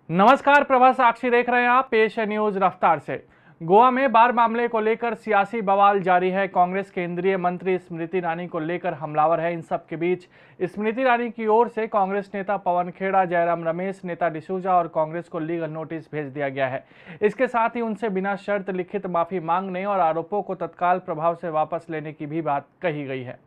नमस्कार, प्रभा साक्षी देख रहे हैं आप। पेश है न्यूज रफ्तार से। गोवा में बार मामले को लेकर सियासी बवाल जारी है। कांग्रेस केंद्रीय मंत्री स्मृति ईरानी को लेकर हमलावर है। इन सब के बीच स्मृति ईरानी की ओर से कांग्रेस नेता पवन खेड़ा, जयराम रमेश, नेता डिसूजा और कांग्रेस को लीगल नोटिस भेज दिया गया है। इसके साथ ही उनसे बिना शर्त लिखित माफी मांगने और आरोपों को तत्काल प्रभाव से वापस लेने की भी बात कही गई है।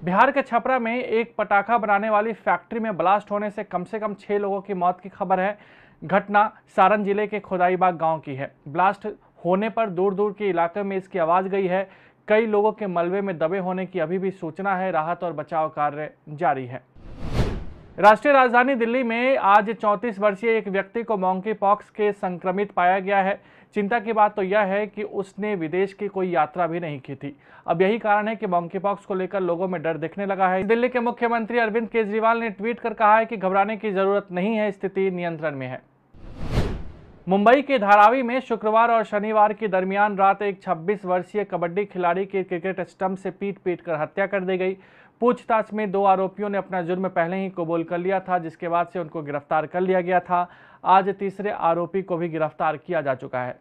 बिहार के छपरा में एक पटाखा बनाने वाली फैक्ट्री में ब्लास्ट होने से कम 6 लोगों की मौत की खबर है। घटना सारण जिले के खोदाईबाग गांव की है। ब्लास्ट होने पर दूर दूर के इलाके में इसकी आवाज गई है। कई लोगों के मलबे में दबे होने की अभी भी सूचना है। राहत और बचाव कार्य जारी है। राष्ट्रीय राजधानी दिल्ली में आज 34 वर्षीय एक व्यक्ति को मंकी पॉक्स के संक्रमित पाया गया है। चिंता की बात तो यह है कि उसने विदेश की कोई यात्रा भी नहीं की थी। अब यही कारण है कि मंकी पॉक्स को लेकर लोगों में डर दिखने लगा है। दिल्ली के मुख्यमंत्री अरविंद केजरीवाल ने ट्वीट कर कहा है कि घबराने की जरूरत नहीं है, स्थिति नियंत्रण में है। मुंबई के धारावी में शुक्रवार और शनिवार के दरमियान रात एक 26 वर्षीय कबड्डी खिलाड़ी की क्रिकेट स्टंप से पीट कर हत्या कर दी गई। पूछताछ में 2 आरोपियों ने अपना जुर्म पहले ही कबूल कर लिया था, जिसके बाद से उनको गिरफ्तार कर लिया गया था। आज तीसरे आरोपी को भी गिरफ्तार किया जा चुका है।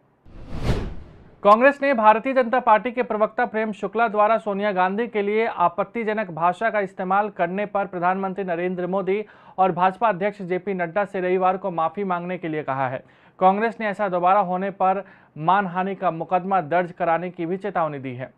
कांग्रेस ने भारतीय जनता पार्टी के प्रवक्ता प्रेम शुक्ला द्वारा सोनिया गांधी के लिए आपत्तिजनक भाषा का इस्तेमाल करने पर प्रधानमंत्री नरेंद्र मोदी और भाजपा अध्यक्ष जेपी नड्डा से रविवार को माफी मांगने के लिए कहा है। कांग्रेस ने ऐसा दोबारा होने पर मानहानि का मुकदमा दर्ज कराने की भी चेतावनी दी है।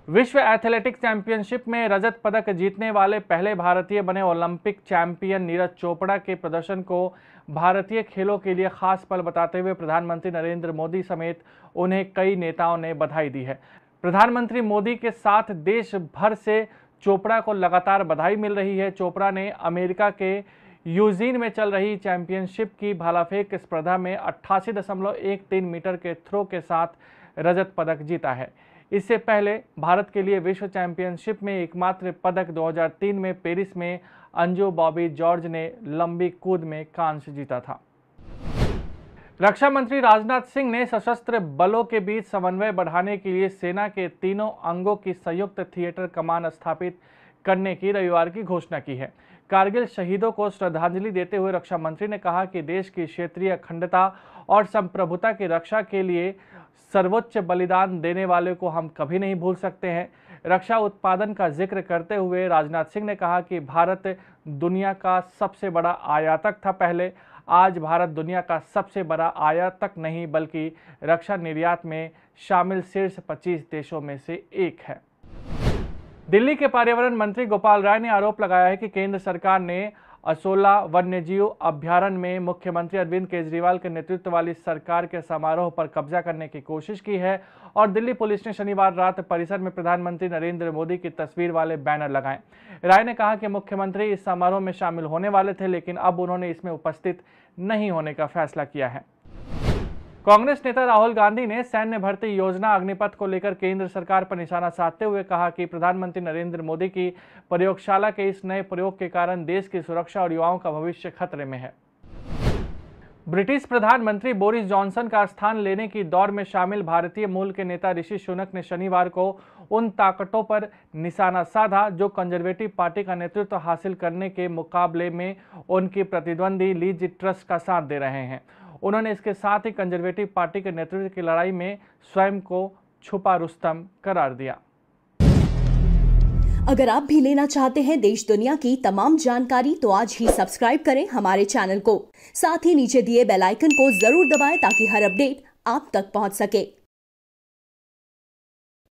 विश्व एथलेटिक्स चैंपियनशिप में रजत पदक जीतने वाले पहले भारतीय बने ओलंपिक चैंपियन नीरज चोपड़ा के प्रदर्शन को भारतीय खेलों के लिए खास पल बताते हुए प्रधानमंत्री नरेंद्र मोदी समेत उन्हें कई नेताओं ने बधाई दी है। प्रधानमंत्री मोदी के साथ देश भर से चोपड़ा को लगातार बधाई मिल रही है। चोपड़ा ने अमेरिका के यूजीन में चल रही चैंपियनशिप की भालाफेंक स्पर्धा में 88.13 मीटर के थ्रो के साथ रजत पदक जीता है। इससे पहले भारत के लिए विश्व चैंपियनशिप में एकमात्र पदक 2003 में पेरिस में अंजू बॉबी जॉर्ज ने लंबी कूद में कांस्य जीता था। रक्षा मंत्री राजनाथ सिंह ने सशस्त्र बलों के बीच समन्वय बढ़ाने के लिए सेना के तीनों अंगों की संयुक्त थिएटर कमान स्थापित करने की रविवार की घोषणा की है। कारगिल शहीदों को श्रद्धांजलि देते हुए रक्षा मंत्री ने कहा कि देश की क्षेत्रीय अखंडता और संप्रभुता की रक्षा के लिए सर्वोच्च बलिदान देने वाले को हम कभी नहीं भूल सकते हैं। रक्षा उत्पादन का जिक्र करते हुए राजनाथ सिंह ने कहा कि भारत दुनिया का सबसे बड़ा आयातक था पहले, आज भारत दुनिया का सबसे बड़ा आयातक नहीं बल्कि रक्षा निर्यात में शामिल शीर्ष 25 देशों में से एक है। दिल्ली के पर्यावरण मंत्री गोपाल राय ने आरोप लगाया है कि केंद्र सरकार ने असोला वन्यजीव अभ्यारण्य में मुख्यमंत्री अरविंद केजरीवाल के नेतृत्व वाली सरकार के समारोह पर कब्जा करने की कोशिश की है और दिल्ली पुलिस ने शनिवार रात परिसर में प्रधानमंत्री नरेंद्र मोदी की तस्वीर वाले बैनर लगाए। राय ने कहा कि मुख्यमंत्री इस समारोह में शामिल होने वाले थे, लेकिन अब उन्होंने इसमें उपस्थित नहीं होने का फैसला किया है। कांग्रेस नेता राहुल गांधी ने सैन्य भर्ती योजना अग्निपथ को लेकर केंद्र सरकार पर निशाना साधते हुए कहा कि प्रधानमंत्री नरेंद्र मोदी की प्रयोगशाला के इस नए प्रयोग के कारण देश की सुरक्षा और युवाओं का भविष्य खतरे में है। ब्रिटिश प्रधानमंत्री बोरिस जॉनसन का स्थान लेने की दौड़ में शामिल भारतीय मूल के नेता ऋषि सुनक ने शनिवार को उन ताकतों पर निशाना साधा जो कंजर्वेटिव पार्टी का नेतृत्व हासिल करने के मुकाबले में उनकी प्रतिद्वंदी लीज ट्रस का साथ दे रहे हैं। उन्होंने इसके साथ ही कंजर्वेटिव पार्टी के नेतृत्व की लड़ाई में स्वयं को छुपा रुस्तम करार दिया। अगर आप भी लेना चाहते हैं देश दुनिया की तमाम जानकारी तो आज ही सब्सक्राइब करें हमारे चैनल को। साथ ही नीचे दिए बेल आइकन को जरूर दबाएं ताकि हर अपडेट आप तक पहुंच सके।